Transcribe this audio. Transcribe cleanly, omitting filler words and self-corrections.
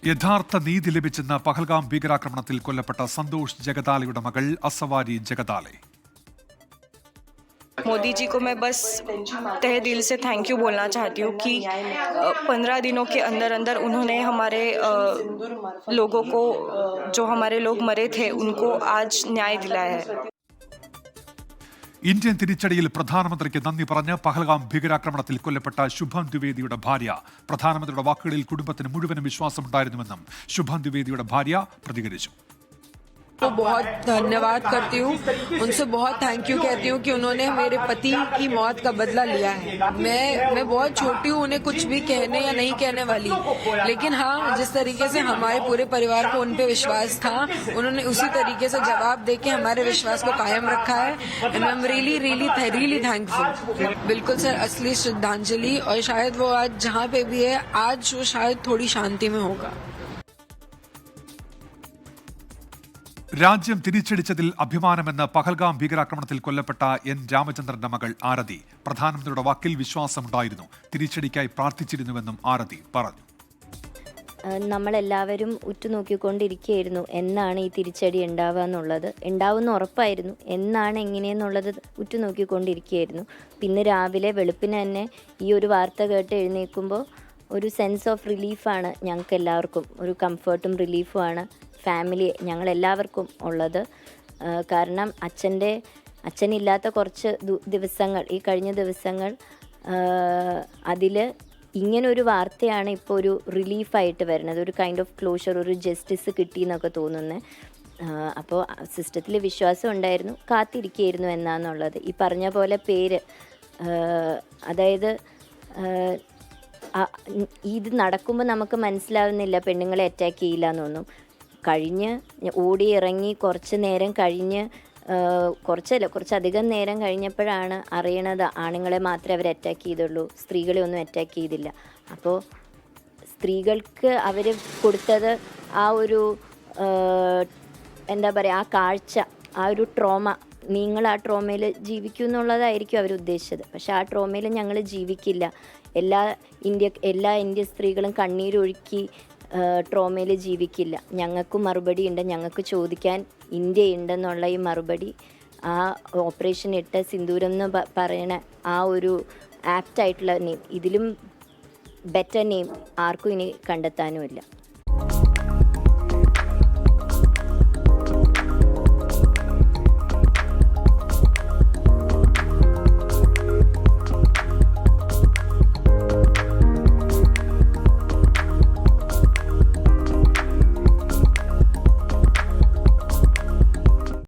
യഥാർത്ഥ നീതി ലഭിച്ചെന്ന പഹൽഗാം ഭീകരാക്രമണത്തിൽ കൊല്ലപ്പെട്ട സന്തോഷ് ജഗതാലയുടെ മകൾ അസവാരി ജഗതാലെ. मोदी जी को मैं बस तहे दिल से थैंक यू बोलना चाहती हूँ कि 15 दिनों के अंदर अंदर उन्होंने हमारे लोगों को, जो हमारे लोग मरे थे, उनको आज न्याय दिलाया है. ഇന്ത്യൻ തിരിച്ചടിയിൽ പ്രധാനമന്ത്രിക്ക് നന്ദി പറഞ്ഞ് പഹൽഗാം ഭീകരാക്രമണത്തിൽ കൊല്ലപ്പെട്ട ശുഭം ദ്വിവേദിയുടെ ഭാര്യ. പ്രധാനമന്ത്രിയുടെ വാക്കുകളിൽ കുടുംബത്തിന് മുഴുവനും വിശ്വാസമുണ്ടായിരുന്നുവെന്നും ശുഭം ദ്വിവേദിയുടെ ഭാര്യ പ്രതികരിച്ചു. तो बहुत धन्यवाद करती हूँ, उनसे बहुत थैंक यू कहती हूँ कि उन्होंने मेरे पति की मौत का बदला लिया है. मैं बहुत छोटी हूँ, उन्हें कुछ भी कहने या नहीं कहने वाली, लेकिन हाँ, जिस तरीके से हमारे पूरे परिवार को उन पे विश्वास था, उन्होंने उसी तरीके से जवाब देके हमारे विश्वास को कायम रखा है. And I am really thankful. बिल्कुल सर, असली श्रद्धांजलि. और शायद वो आज जहाँ पे भी है, आज वो शायद थोड़ी शांति में होगा. രാജ്യം തിരിച്ചടിച്ചതിൽ അഭിമാനമെന്ന് പഹൽഗാം ഭീകരാക്രമണത്തിൽ കൊല്ലപ്പെട്ട എൻ രാമചന്ദ്രന്റെ മകൾ ആരതി. പ്രധാനമന്ത്രിയുടെ വാക്കിൽ വിശ്വാസമുണ്ടായിരുന്നു, തിരിച്ചടിക്കായി പ്രാർത്ഥിച്ചിരുന്നുവെന്നും ആരതി പറഞ്ഞു. നമ്മളെല്ലാവരും ഉറ്റുനോക്കിക്കൊണ്ടിരിക്കുകയായിരുന്നു എന്നാണ് ഈ തിരിച്ചടി ഉണ്ടാവുമെന്ന് ഉറപ്പായിരുന്നു. എന്നാണ് എങ്ങനെയെന്നുള്ളത് ഉറ്റുനോക്കിക്കൊണ്ടിരിക്കുകയായിരുന്നു. പിന്നെ രാവിലെ വെളുപ്പിന് തന്നെ ഈ ഒരു വാർത്ത കേട്ട് എഴുന്നേൽക്കുമ്പോൾ ഒരു സെൻസ് ഓഫ് റിലീഫാണ് ഞങ്ങൾക്ക് എല്ലാവർക്കും, ഒരു കംഫർട്ടും റിലീഫുമാണ് ഫാമിലി ഞങ്ങളെല്ലാവർക്കും ഉള്ളത്. കാരണം അച്ഛനില്ലാത്ത കുറച്ച് ദിവസങ്ങൾ, ഈ കഴിഞ്ഞ ദിവസങ്ങൾ, അതിൽ ഇങ്ങനൊരു വാർത്തയാണ് ഇപ്പോൾ ഒരു റിലീഫായിട്ട് വരുന്നത്. ഒരു കൈൻഡ് ഓഫ് ക്ലോഷർ, ഒരു ജസ്റ്റിസ് കിട്ടിയെന്നൊക്കെ തോന്നുന്നത്. അപ്പോൾ സിസ്റ്റത്തിൽ വിശ്വാസം ഉണ്ടായിരുന്നു, കാത്തിരിക്കുകയായിരുന്നു എന്നാന്നുള്ളത്. ഈ പറഞ്ഞ പോലെ പേര്, അതായത് ഇത് നടക്കുമ്പോൾ നമുക്ക് മനസ്സിലാവുന്നില്ല പെണ്ണുങ്ങളെ അറ്റാക്ക് ചെയ്യില്ല എന്നൊന്നും. ഓടി ഇറങ്ങി കുറച്ച് നേരം കഴിഞ്ഞ്, കുറച്ചധികം നേരം കഴിഞ്ഞപ്പോഴാണ് അറിയണത് ആണുങ്ങളെ മാത്രമേ അവർ അറ്റാക്ക് ചെയ്തുള്ളൂ, സ്ത്രീകളെ ഒന്നും അറ്റാക്ക് ചെയ്തില്ല. അപ്പോൾ സ്ത്രീകൾക്ക് അവർ കൊടുത്തത് ആ ഒരു എന്താ പറയുക, ആ കാഴ്ച, ആ ഒരു ട്രോമ, നിങ്ങൾ ആ ട്രോമയിൽ ജീവിക്കൂ എന്നുള്ളതായിരിക്കും അവർ ഉദ്ദേശിച്ചത്. പക്ഷെ ആ ട്രോമയിൽ ഞങ്ങൾ ജീവിക്കില്ല. എല്ലാ ഇന്ത്യ സ്ത്രീകളും കണ്ണീരൊഴുക്കി ട്രോമയിൽ ജീവിക്കില്ല. ഞങ്ങൾക്കും മറുപടി ഉണ്ട്, ഞങ്ങൾക്ക് ചോദിക്കാൻ ഇന്ത്യയുണ്ടെന്നുള്ള ഈ മറുപടി ആ ഓപ്പറേഷൻ ഇട്ട സിന്ദൂരം എന്ന് പറയണ ആ ഒരു ആപ്റ്റായിട്ടുള്ള നെയിം, ഇതിലും ബെറ്റർ നെയിം ആർക്കും ഇനി കണ്ടെത്താനുമില്ല.